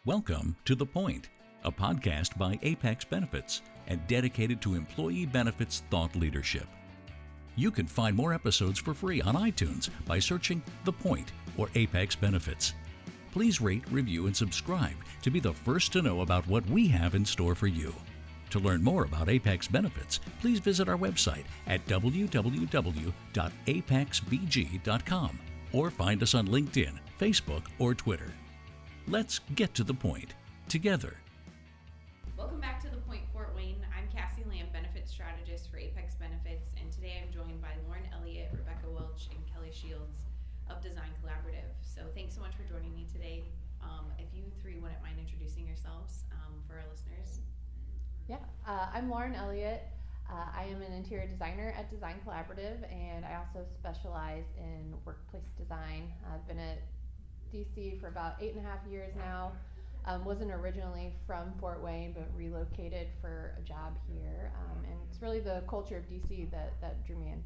Welcome to The Point, a podcast by Apex Benefits and dedicated to employee benefits thought leadership. You can find more episodes for free on iTunes by searching The Point or Apex Benefits. Please rate, review, and subscribe to be the first to know about what we have in store for you. To learn more about Apex Benefits, please visit our website at www.apexbg.com or find us on LinkedIn, Facebook, or Twitter. Let's get to the point together. Welcome back to The Point, Fort Wayne. I'm Kassee, Lamm, Benefits Strategist for Apex Benefits, and today I'm joined by Elliott, Rebecca Welch, and Kelly Shields of Design Collaborative. So thanks so much for joining me today. If you three wouldn't mind introducing yourselves for our listeners. Yeah, I'm Elliott. I am an interior designer at Design Collaborative, and I also specialize in workplace design. I've been at DC for about 8.5 years now. Wasn't originally from Fort Wayne, but relocated for a job here. And it's really the culture of DC that drew me in.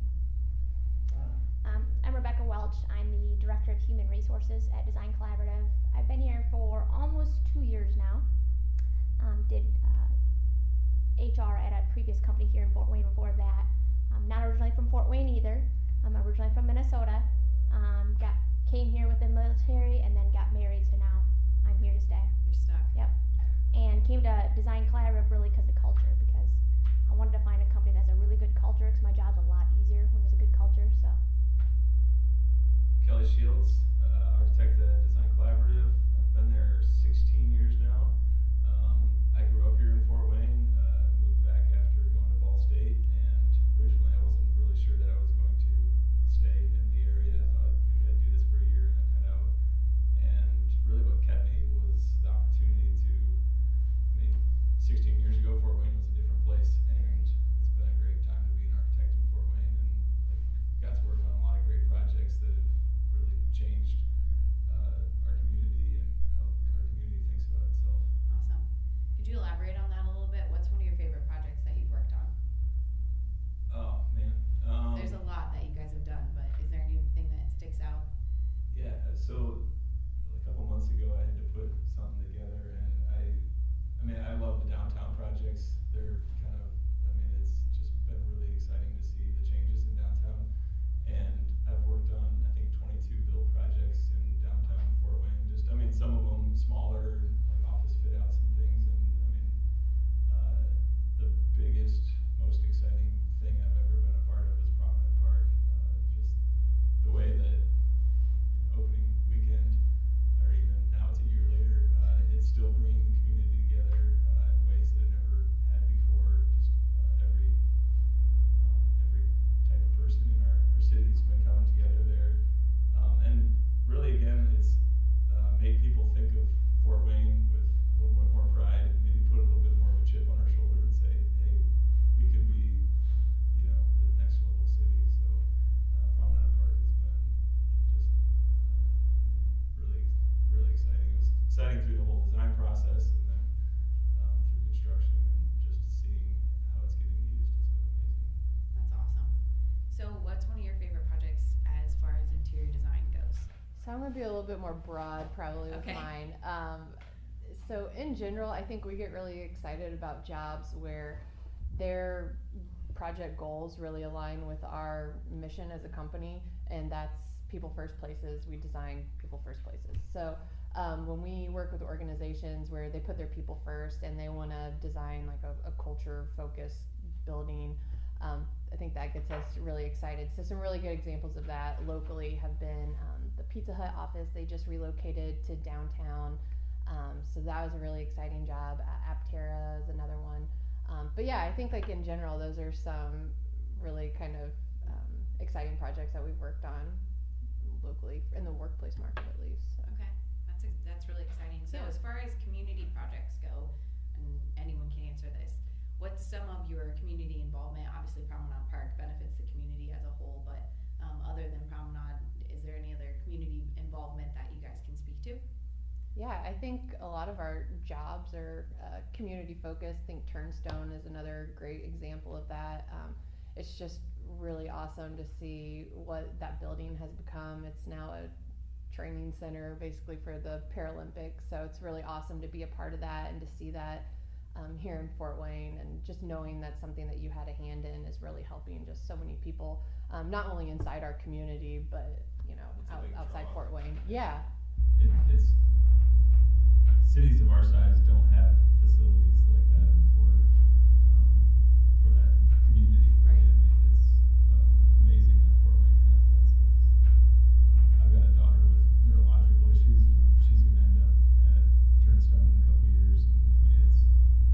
I'm Rebecca Welch. I'm the Director of Human Resources at Design Collaborative. I've been here for almost 2 years now. Did HR at a previous company here in Fort Wayne before that. I'm not originally from Fort Wayne either. I'm originally from Minnesota. Came here with the military and then got married, so now I'm here to stay. You're stuck. Yep. And came to Design Collaborative really because of culture, because I wanted to find a company that has a really good culture, because my job's a lot easier when there's a good culture. So. Kelly Shields, architect at Design Collaborative. I've been there 16 years now. I grew up here in Fort Wayne, moved back after going to Ball State, and originally I wasn't really sure that I was going to stay in the area. I thought maybe I'd do this for a year and then head out. And really what kept me was the opportunity to, 16 years ago Fort Wayne was a different place, and it's been a great time to be an architect in Fort Wayne, and got to work on a lot of great projects that have really changed our community and how our community thinks about itself. Awesome. Could you elaborate on that a little bit? What's one of your favorite projects that you've worked on? Oh man. There's a lot that you guys have done, but is there anything that sticks out? Yeah, so a couple months ago I had to put something together, and I love the downtown projects. They're it's just been really exciting to see the changes in downtown. And I've worked on, I think, 22 build projects in downtown Fort Wayne. Some of them smaller, like office fit outs and things. And the biggest, most exciting thing I've ever been a part of is Promenade Park. Just the way that opening weekend, or even now it's a year later, it's still bringing the community together in ways that it never had before. Just every type of person in our city's been coming together there. And really, again, it's made people think of Fort Wayne with a little bit more pride, and maybe put a little bit more of a chip on our shoulder and say, hey, we could be, the next level city. So Promenade Park has been just really, really exciting. It was exciting through the whole design process, and then through construction, and just seeing how it's getting used has been amazing. That's awesome. So what's one of your favorite projects as far as interior design goes? So I'm going to be a little bit more broad probably with mine. So in general, I think we get really excited about jobs where their project goals really align with our mission as a company, and that's people first places. We design people first places. So when we work with organizations where they put their people first and they want to design like a culture focused building, I think that gets us really excited. So some really good examples of that locally have been the Pizza Hut office. They just relocated to downtown. So that was a really exciting job. Aptera is another one. But yeah, I think like in general, those are some really kind of exciting projects that we've worked on locally in the workplace market at least. So. Okay, that's really exciting. So as far as community projects go, and anyone can answer this, what's some of your community involvement? Obviously Promenade Park benefits the community as a whole, but other than Promenade, is there any other community involvement that you guys can speak to? Yeah, I think a lot of our jobs are community focused. I think Turnstone is another great example of that. It's just really awesome to see what that building has become. It's now a training center basically for the Paralympics. So it's really awesome to be a part of that and to see that here in Fort Wayne, and just knowing that's something that you had a hand in is really helping just so many people, not only inside our community, but outside draw. Fort Wayne. Yeah. It's cities of our size don't have facilities like that for that community. Right. I mean, it's amazing that Fort Wayne has that. So I've got a daughter with neurological issues, and she's going to end up at Turnstone in a couple years. And I mean, it's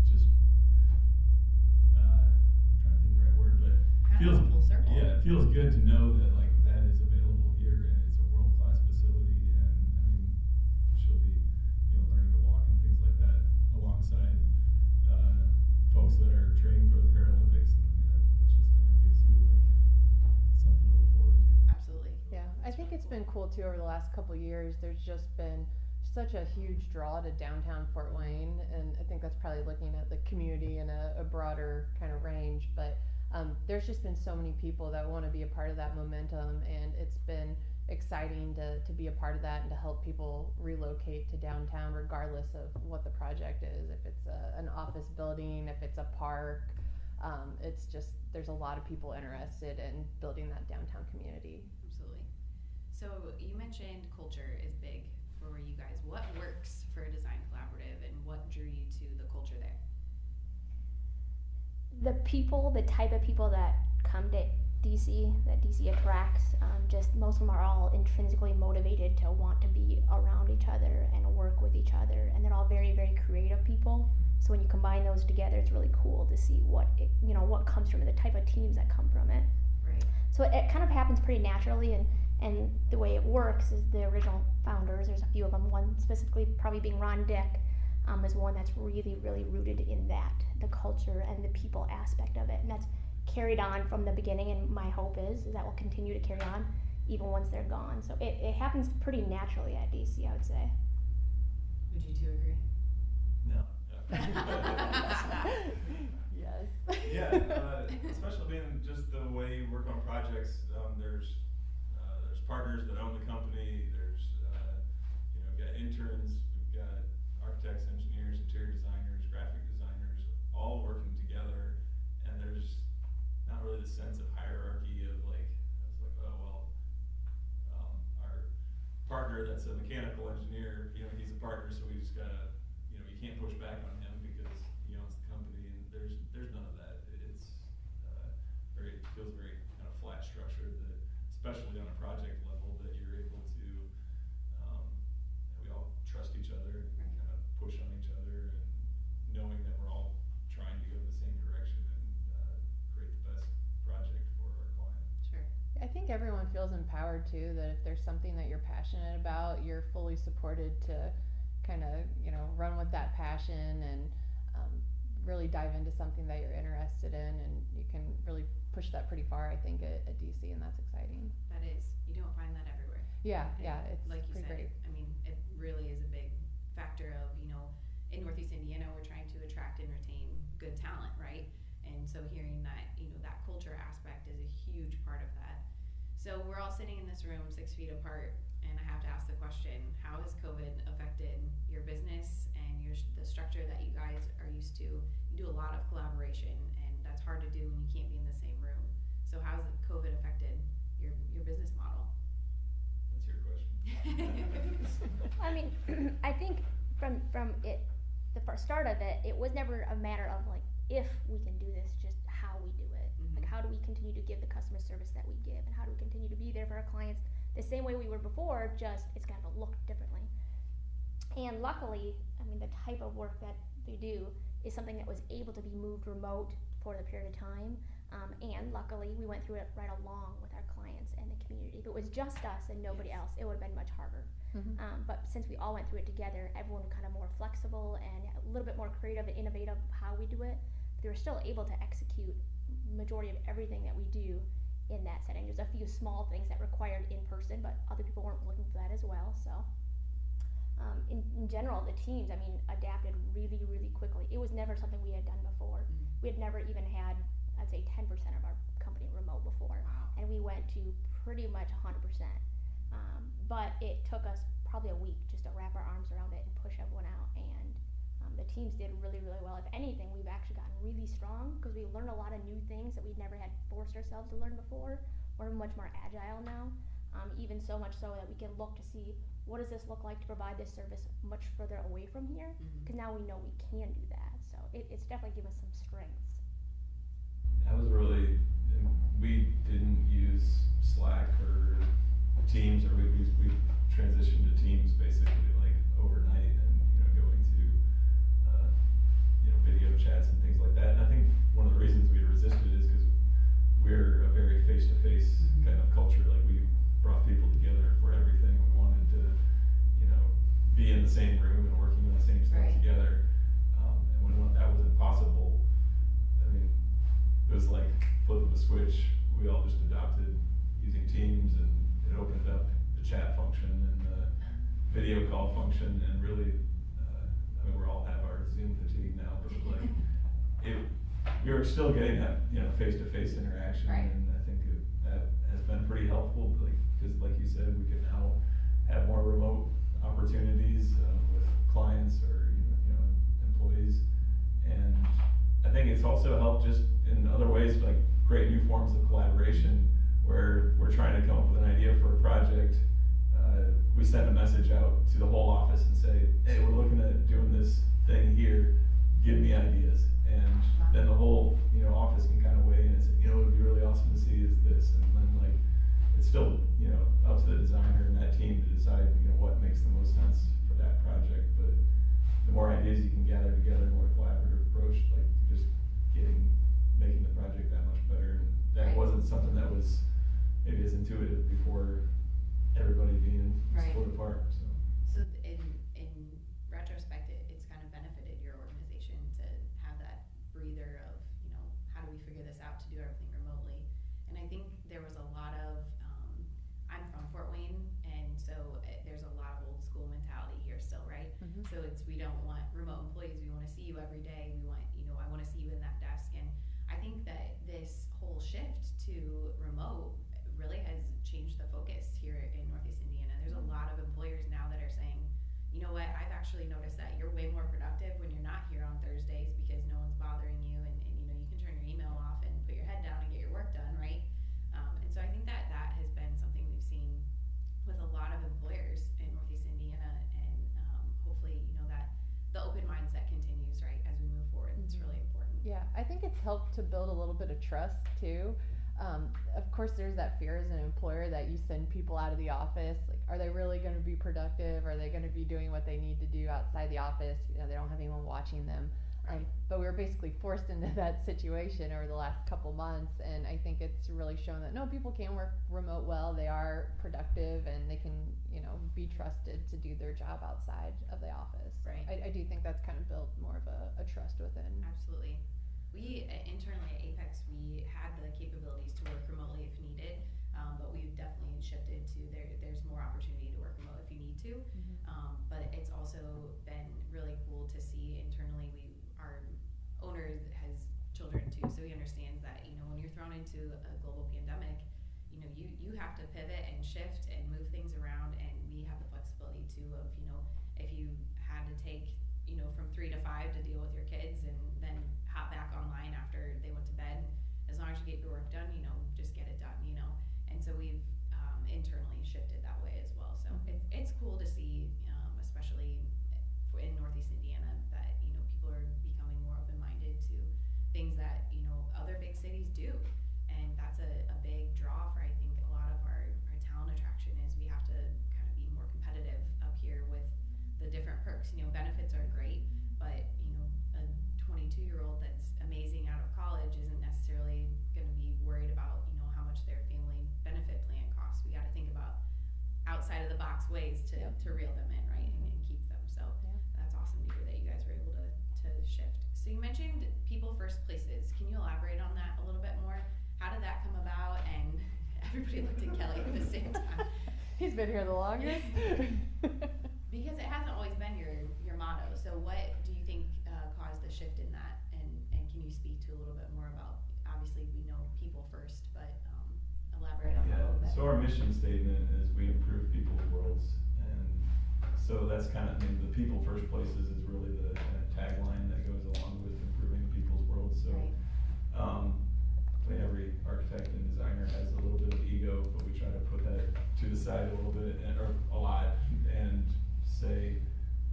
just I'm trying to think of the right word, but Kind of full circle. Yeah, it feels good to know that like that is available here, and it's a world-class facility. And I mean, she'll be learning to walk and things like that alongside folks that are training for the Paralympics. And I mean, that just kind of gives you like something to look forward to. Absolutely. Yeah, I think it's been cool too over the last couple years. There's just been such a huge draw to downtown Fort Wayne, and I think that's probably looking at the community in a broader kind of range, but there's just been so many people that want to be a part of that momentum, and it's been exciting to be a part of that and to help people relocate to downtown regardless of what the project is, if it's an office building, if it's a park. It's just, there's a lot of people interested in building that downtown community. Absolutely. So you mentioned culture is big for you guys. What works for a design collaborative, and what drew you to the culture there? The people, the type of people that come to DC, that DC attracts, just most of them are all intrinsically motivated to want to be around each other and work with each other, and they're all very, very creative people. So when you combine those together, it's really cool to see what comes from it, the type of teams that come from it. Right. So it kind of happens pretty naturally, and the way it works is the original founders, there's a few of them, one specifically probably being Ron Dick, is one that's really, really rooted in that, the culture and the people aspect of it, and that's carried on from the beginning, and my hope is that will continue to carry on even once they're gone. So it happens pretty naturally at DC, I would say. Would you two agree? No. Yes. Yeah, especially being just the way you work on projects. There's partners that own the company. There's we've got interns, we've got architects, engineers, interior designers, graphic designers, all working together, and there's not really the sense of hierarchy of like, it's like, oh well, our partner that's a mechanical engineer, he's a partner, so we just gotta, you can't push back on him because he owns the company, and there's none of that. It's feels very kind of flat structured, that especially on a project level, that you're able to we all trust each other and kind of push on each other, and knowing that we're all trying to go in the same direction and create the best project for our client. Sure. I think everyone feels empowered too, that if there's something that you're passionate about, you're fully supported to kind of, run with that passion and really dive into something that you're interested in, and you can really push that pretty far, I think, at DC, and that's exciting. That is. You don't find that everywhere. Yeah, And yeah, it's like you pretty said, great. I mean, it really is a big factor of, in Northeast Indiana, we're trying to attract and retain good talent, right? And so hearing that, that culture aspect is a huge part of that. So we're all sitting in this room 6 feet apart, and I have to ask the question, how has COVID affected your business and the structure that you guys are used to? You do a lot of collaboration, and that's hard to do when you can't be in the same room. So how has COVID affected your business model? That's your question. I mean, I think from it, the first start of it, it was never a matter of like if we can do this, just how we do it. Mm-hmm. Like how do we continue to give the customer service that we give, and how do we continue to be there for our clients the same way we were before, just it's got to look differently. And luckily, I mean, the type of work that they do is something that was able to be moved remote for the period of time. And luckily, we went through it right along with our clients and the community. If it was just us and nobody else, it would have been much harder. Mm-hmm. But since we all went through it together, everyone was kind of more flexible and a little bit more creative and innovative how we do it. But they were still able to execute majority of everything that we do in that setting. There's a few small things that required in person, but other people weren't looking for that as well. So in general, the teams, I mean, adapted really, really quickly. It was never something we had done before. Mm-hmm. We had never even had, I'd say, 10% of our company remote before. Wow. And we went to pretty much 100%. But it took us probably a week just to wrap our arms around it and push everyone out, and the teams did really, really well. If anything, we've actually gotten really strong because we learned a lot of new things that we'd never had forced ourselves to learn before. We're much more agile now, even so much so that we can look to see what does this look like to provide this service much further away from here, because now we know we can do that. So it's definitely given us some strengths. That was really, we didn't use Slack or Teams, or we transitioned to Teams basically like overnight, and going to video chats and things like that. And I think one of the reasons we resisted is because we're a very face-to-face kind of culture. Like, we brought people together for everything. We wanted to be in the same room and working on the same stuff together. And when that wasn't possible, I mean, it was like flip of a switch. We all just adopted using Teams, and it opened up the chat function and the video call function, and really, I mean, we all have our Zoom fatigue now, but like, we were still getting that, face-to-face interaction, and I think that has been pretty helpful, because like you said, we can now have more remote opportunities with clients or employees, and I think it's also helped just in other ways, like create new forms of collaboration, where we're trying to come up with an idea for a project. We send a message out to the whole office and say, hey, we're looking at doing this thing here, give me ideas. And then the whole office can kind of weigh in and say, what would be really awesome to see is this. And then like, it's still up to the designer and that team to decide what makes the most sense for that project. But the more ideas you can gather together, the more collaborative approach, like just making the project that much better. And that wasn't something that was maybe as intuitive before everybody being split apart. So in retrospect, it's kind of benefited your organization to have that breather of, how do we figure this out to do everything remotely? And I think there was a lot of, I'm from Fort Wayne, and so there's a lot of old school mentality here still, right? So we don't want remote employees, we want to see you every day, we want, I want to see you in that desk. And I think that this whole shift to remote really has changed the focus here in Northeast Indiana. There's a lot of employers now that are saying, you know what, I've actually noticed that you're way more productive when you're not here on Thursdays because no one's bothering you, and you can turn your email off and put your head down and get your work done, right? And so I think that has been something we've seen with a lot of employers in Northeast Indiana, and hopefully, that the open mindset continues, right, as we move forward. It's really important. Yeah, I think it's helped to build a little bit of trust too. Of course, there's that fear as an employer that you send people out of the office. Like, are they really going to be productive? Are they going to be doing what they need to do outside the office? They don't have anyone watching them. But we were basically forced into that situation over the last couple months, and I think it's really shown that no, people can work remote well. They are productive, and they can, be trusted to do their job outside of the office. Right. I do think that's kind of built more of a trust within. Absolutely. We internally at Apex, we had the capabilities to work remotely if needed, but we've definitely shifted to there's more opportunity to work remote if you need to. But it's also been really cool to see internally. Our owner has children too, so he understands that when you're thrown into a global pandemic, you have to pivot and shift and move things around, and we have the flexibility too of if you had to take from 3 to 5 to deal with your kids and then hop back online after they went to bed, as long as you get your work done, just get it done, and so we've internally shifted that way as well. So it's cool to see, especially in Northeast Indiana, that people are becoming more open-minded to things that other big cities do, and that's a big draw for I think a lot of our talent attraction is we have to kind of be more competitive up here with the different perks. Benefits are great, but a 22-year-old that's amazing out of college isn't necessarily going to be worried about how much their family benefit plan costs. We got to think about outside of the box ways to reel them in, right, and keep them. So that's awesome to hear that you guys were able to shift. So you mentioned people first places. Can you elaborate on that a little bit more? How did that come about? And everybody looked at Kelly at the same time. He's been here the longest. Because it hasn't always been your motto. So what do you think caused the shift in that? And can you speak to a little bit more about, obviously we know people first, but elaborate on that a little bit. So our mission statement is we we improve people's worlds. And so that's kind of, I mean, the people first places is really the kind of tagline that goes along with improving people's worlds. So, I mean, every architect and designer has a little bit of ego, but we try to put that to the side a little bit, or a lot, and say,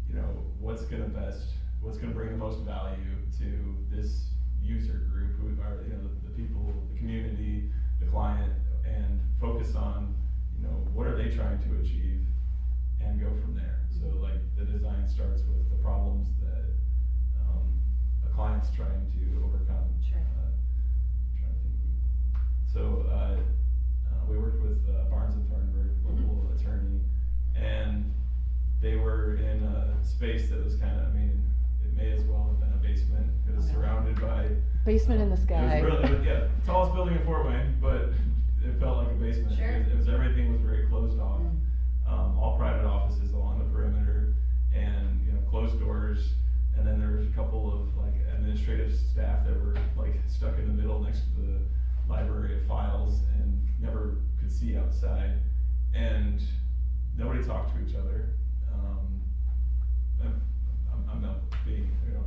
you know, what's gonna bring the most value to this user group, who are, you know, the people, the community, the client, and focus on, you know, what are they trying to achieve, and go from there. So like the design starts with the problems that a client's trying to overcome. Sure. Trying to think. So we worked with Barnes and Thornburg, local attorney, and they were in a space that was kind of, I mean, it may as well have been a basement. It was surrounded by basement in the sky. It was really, yeah, tallest building in Fort Wayne, but it felt like a basement. Sure. It was everything was very closed off. All private offices along the perimeter, and you know, closed doors. And then there was a couple of like administrative staff that were like stuck in the middle next to the library of files and never could see outside, and nobody talked to each other. I'm not being, you know,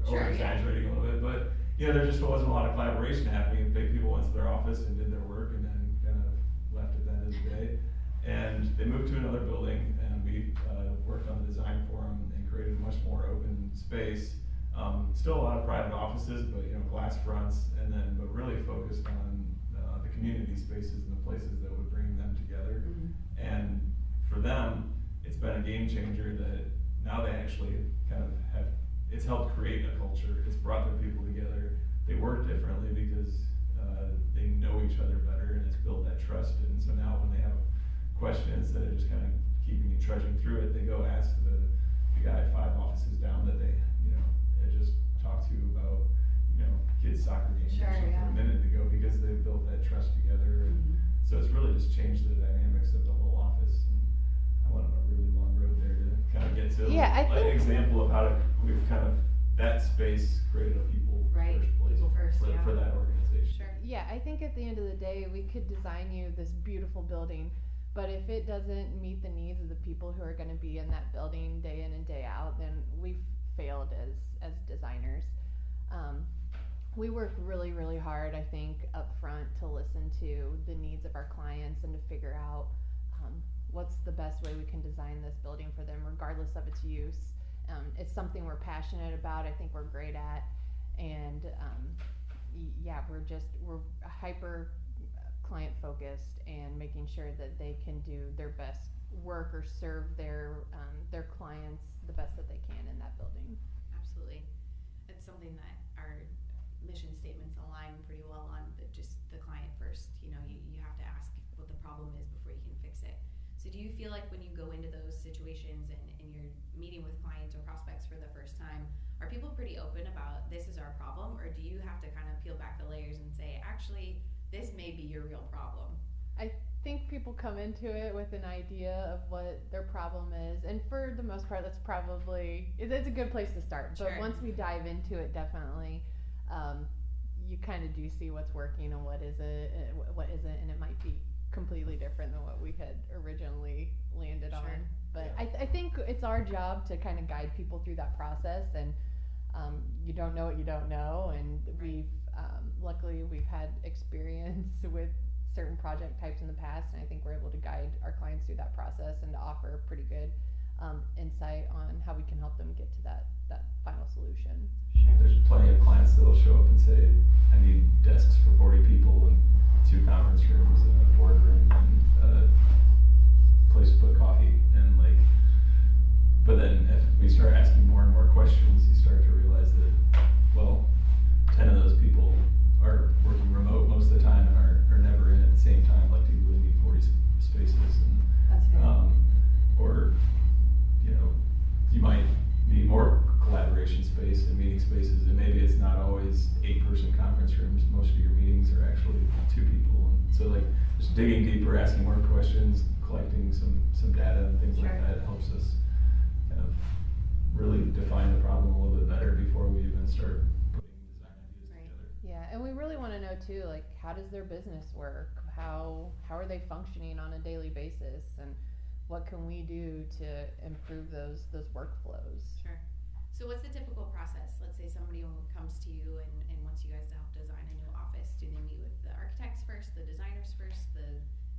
over exaggerating a little bit, but you know, there just wasn't a lot of collaboration happening. People went to their office and did their work, and then kind of left at the end of the day. And they moved to another building, and we worked on the design for them and created a much more open space. Still a lot of private offices, but you know, glass fronts, and then but really focused on the community spaces and the places that would bring them together. And for them, it's been a game changer that now they actually kind of have, it's helped create a culture. It's brought their people together. They work differently because they know each other better, and it's built that trust. And so now when they have questions, instead of just kind of keeping you trudging through it, they go ask the guy 5 offices down that they, you know, had just talked to about, you know, kids' soccer games or something a minute ago, because they've built that trust together. And so it's really just changed the dynamics of the whole office. And I went on a really long road there to kind of get to an example of how we've kind of, that space created a people first place for that organization. Sure. Yeah, I think at the end of the day, we could design you this beautiful building, but if it doesn't meet the needs of the people who are going to be in that building day in and day out, then we've failed as designers. We work really, really hard, I think, up front to listen to the needs of our clients and to figure out what's the best way we can design this building for them, regardless of its use. It's something we're passionate about, I think we're great at, and we're hyper client focused and making sure that they can do their best work or serve their clients the best that they can in that building. Absolutely. It's something that our mission statements align pretty well on, just the client first. You know, you have to ask what the problem is before you can fix it. So do you feel like when you go into those situations and you're meeting with clients or prospects for the first time, are people pretty open about this is our problem, or do you have to kind of peel back the layers and say, actually, this may be your real problem? I think people come into it with an idea of what their problem is, and for the most part, it's a good place to start. But once we dive into it, definitely, you kind of do see what's working and what isn't, and it might be completely different than what we had originally landed on. But I think it's our job to kind of guide people through that process, and you don't know what you don't know, and luckily we've had experience with certain project types in the past, and I think we're able to guide our clients through that process and to offer pretty good insight on how we can help them get to that final solution. There's plenty of clients that'll show up and say, I need desks for 40 people and 2 conference rooms and a boardroom and a place to put coffee, and but then if we start asking more and more questions, you start to realize that, well, 10 of those people are working remote most of the time and are never in at the same time. Like, do you really need 40 spaces? And, that's fair. Or, you know, you might need more collaboration space and meeting spaces, and maybe it's not always 8-person conference rooms. Most of your meetings are actually 2 people. And so just digging deeper, asking more questions, collecting some data and things like that helps us kind of really define the problem a little bit better before we even start putting design ideas together. Yeah, and we really want to know too, how does their business work? how are they functioning on a daily basis, and what can we do to improve those workflows. Sure. So what's the typical process? Let's say somebody comes to you and wants you guys to help design a new office. Do they meet with the architects first, the designers first, the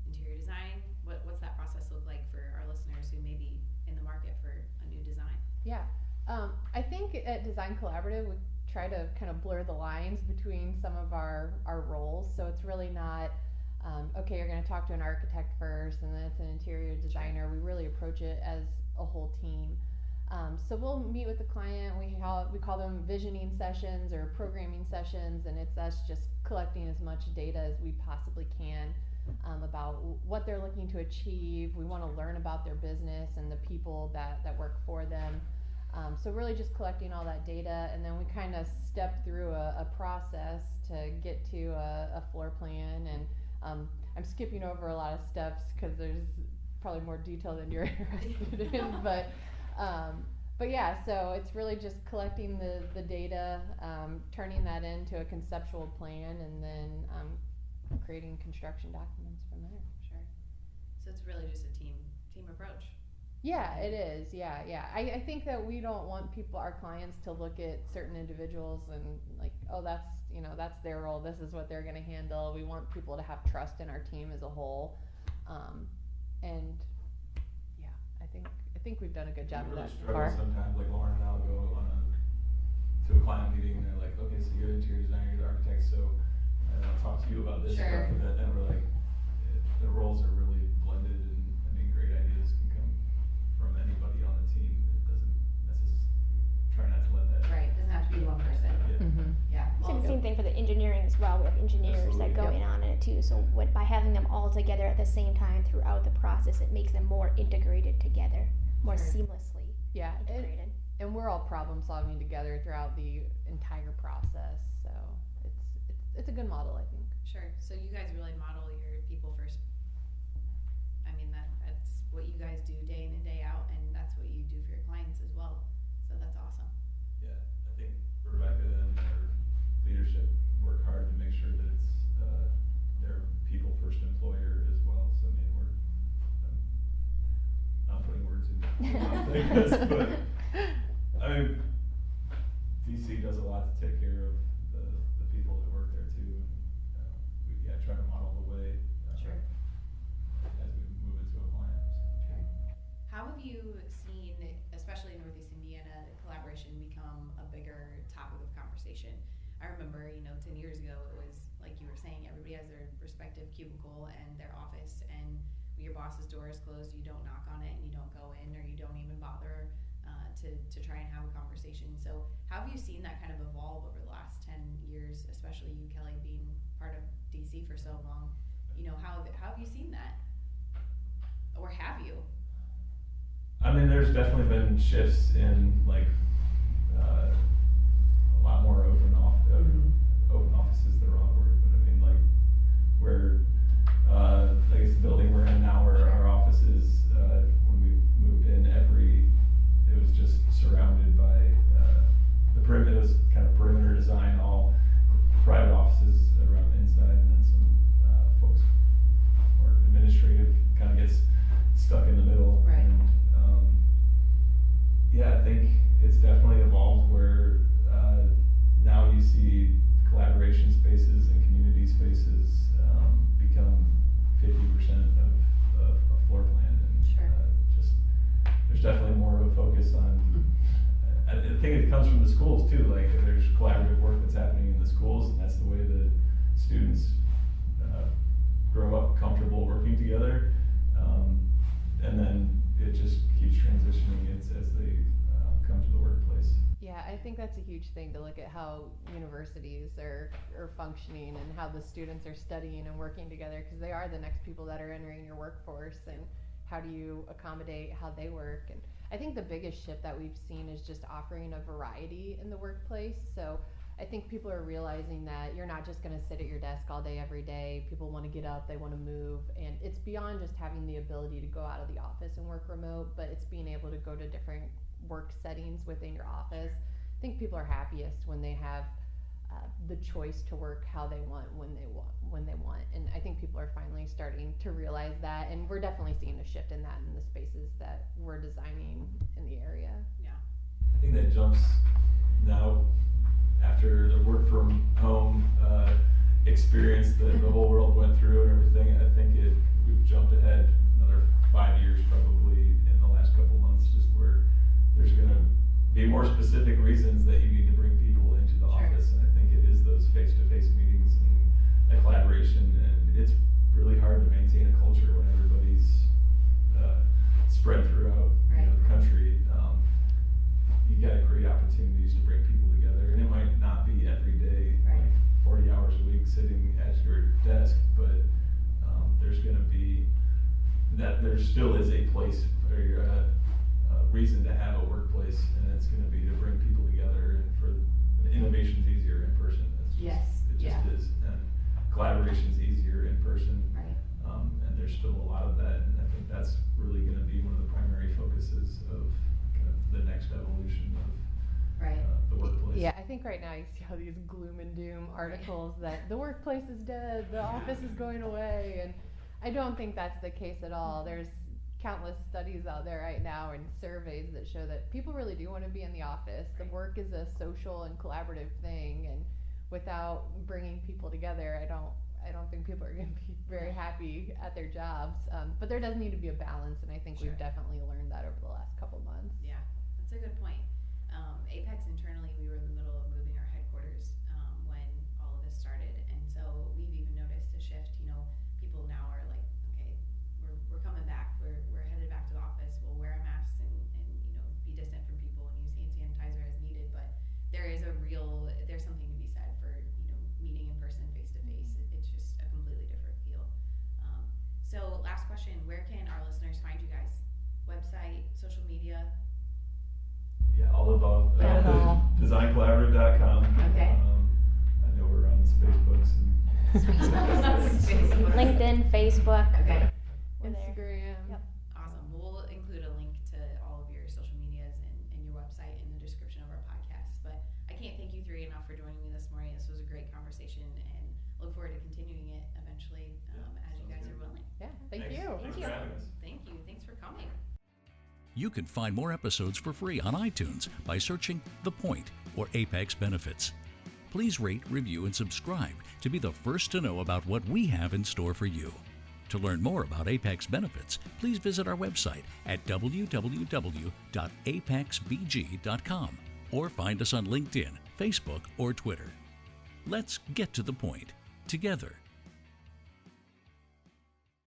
interior design? What's that process look like for our listeners who may be in the market for a new design? Yeah. I think at Design Collaborative we try to kind of blur the lines between some of our roles. So it's really not, okay, you're going to talk to an architect first and then it's an interior designer. We really approach it as a whole team. So we'll meet with the client. We call them visioning sessions or programming sessions, and it's us just collecting as much data as we possibly can about what they're looking to achieve. We want to learn about their business and the people that work for them. So really just collecting all that data, and then we kind of step through a process to get to a floor plan. And I'm skipping over a lot of steps because there's probably more detail than you're interested in, but yeah, so it's really just collecting the data, turning that into a conceptual plan, and then creating construction documents from there. Sure. So it's really just a team approach. Yeah, it is. Yeah. I think that we don't want our clients to look at certain individuals and like, oh, that's their role. This is what they're going to handle. We want people to have trust in our team as a whole, and yeah, I think we've done a good job of that so far. Sometimes, like Lauren and I'll go to a client meeting, and they're like, okay, so you're the interior designer, you're the architect, so I'll talk to you about this Sure. stuff, and we're like, the roles are really blended, and I mean, great ideas can come from anybody on the team. It doesn't necessarily, try not to let that. Right. It doesn't have to be one person. Yeah. Mm-hmm. Yeah. Same thing for the engineering as well. We have engineers Absolutely. that go in on it too. So by having them all together at the same time throughout the process, it makes them more integrated together, more Sure. seamlessly Yeah, integrated. and we're all problem solving together throughout the entire process. So it's a good model, I think. Sure. So you guys really model your people first. I mean, that's what you guys do day in and day out, and that's what you do for your clients as well. So that's awesome. Yeah, I think Rebecca and her leadership work hard to make sure that it's their people first employer as well. So I mean, we're not putting words in my mouth, but I mean, DC does a lot to take care of the people that work there too. We try to model the way Sure. as we move into a client. Sure. How have you seen, especially in Northeast Indiana, collaboration become a bigger topic of conversation? I remember, 10 years ago, it was like you were saying, everybody has their respective cubicle and their office, and when your boss's door is closed, you don't knock on it and you don't go in, or you don't even bother to try and have a conversation. So how have you seen that kind of evolve over the last 10 years, especially you, Kelly, being part of DC for so long? How have you seen that? Or have you? I mean, there's definitely been shifts in like a lot more open office is the wrong word, but I mean like where I guess the building we're in now, where our office is, when we moved in, it was just surrounded by the perimeter. It was kind of perimeter design, all private offices around the inside, and then some folks or administrative kind of gets stuck in the middle. Right. And yeah, I think it's definitely evolved where now you see collaboration spaces and community spaces become 50% of a floor plan, and Sure. just there's definitely more of a focus on. I think it comes from the schools too. Like there's collaborative work that's happening in the schools, and that's the way the students grow up comfortable working together, and then it just keeps transitioning as they come to the workplace. Yeah, I think that's a huge thing to look at how universities are functioning and how the students are studying and working together, because they are the next people that are entering your workforce, and how do you accommodate how they work. And I think the biggest shift that we've seen is just offering a variety in the workplace. So I think people are realizing that you're not just going to sit at your desk all day every day. People want to get up, they want to move, and it's beyond just having the ability to go out of the office and work remote, but it's being able to go to different work settings within your office. I think people are happiest when they have the choice to work how they want when they want. And I think people are finally starting to realize that, and we're definitely seeing a shift in that in the spaces that we're designing in the area. Yeah. I think that jumps now after the work from home experience that the whole world went through and everything. I think we've jumped ahead another 5 years probably in the last couple months, just where there's going to be more specific reasons that you need to bring people into the office, and I think it is those face-to-face meetings and that collaboration, and it's really hard to maintain a culture when everybody's spread throughout the country. You got to create opportunities to bring people together, and it might not be every day, like 40 hours a week sitting at your desk, but there's going to be that there still is a place or a reason to have a workplace, and it's going to be to bring people together, and for innovation's easier in person. It just is, and collaboration's easier in person. And there's still a lot of that, and I think that's really going to be one of the primary focuses of kind of the next evolution of the workplace. Yeah, I think right now you see all these gloom and doom articles that the workplace is dead, the office is going away, and I don't think that's the case at all. There's countless studies out there right now and surveys that show that people really do want to be in the office. The work is a social and collaborative thing, and without bringing people together, I don't think people are going to be very happy at their jobs. But there does need to be a balance, and I think we've definitely learned that over the last couple months. Yeah, that's a good point. Apex internally, we were in the middle of moving our headquarters when all of this started, and so we've even noticed a shift. People now are like, okay, we're coming back. We're headed back to the office. We'll wear a mask and be distant from people and use hand sanitizer as needed. But there's something to be said for meeting in person, face to face. It's just a completely different feel. So last question: where can our listeners find you guys? Website, social media. Yeah, all above. Designcollaborative.com. Okay. I know we're on Facebooks and LinkedIn, Facebook. Okay. We're there. Instagram. Yep. Awesome. We'll include a link to all of your social medias and your website in the description of our podcast. But I can't thank you three enough for joining me this morning. This was a great conversation, and look forward to continuing it eventually as you guys are willing. Yeah, thank Thanks. you. Thanks for having us. Thank you. Thanks for coming. You can find more episodes for free on iTunes by searching The Point or Apex Benefits. Please rate, review, and subscribe to be the first to know about what we have in store for you. To learn more about Apex Benefits, please visit our website at www.apexbg.com or find us on LinkedIn, Facebook, or Twitter. Let's get to the point together.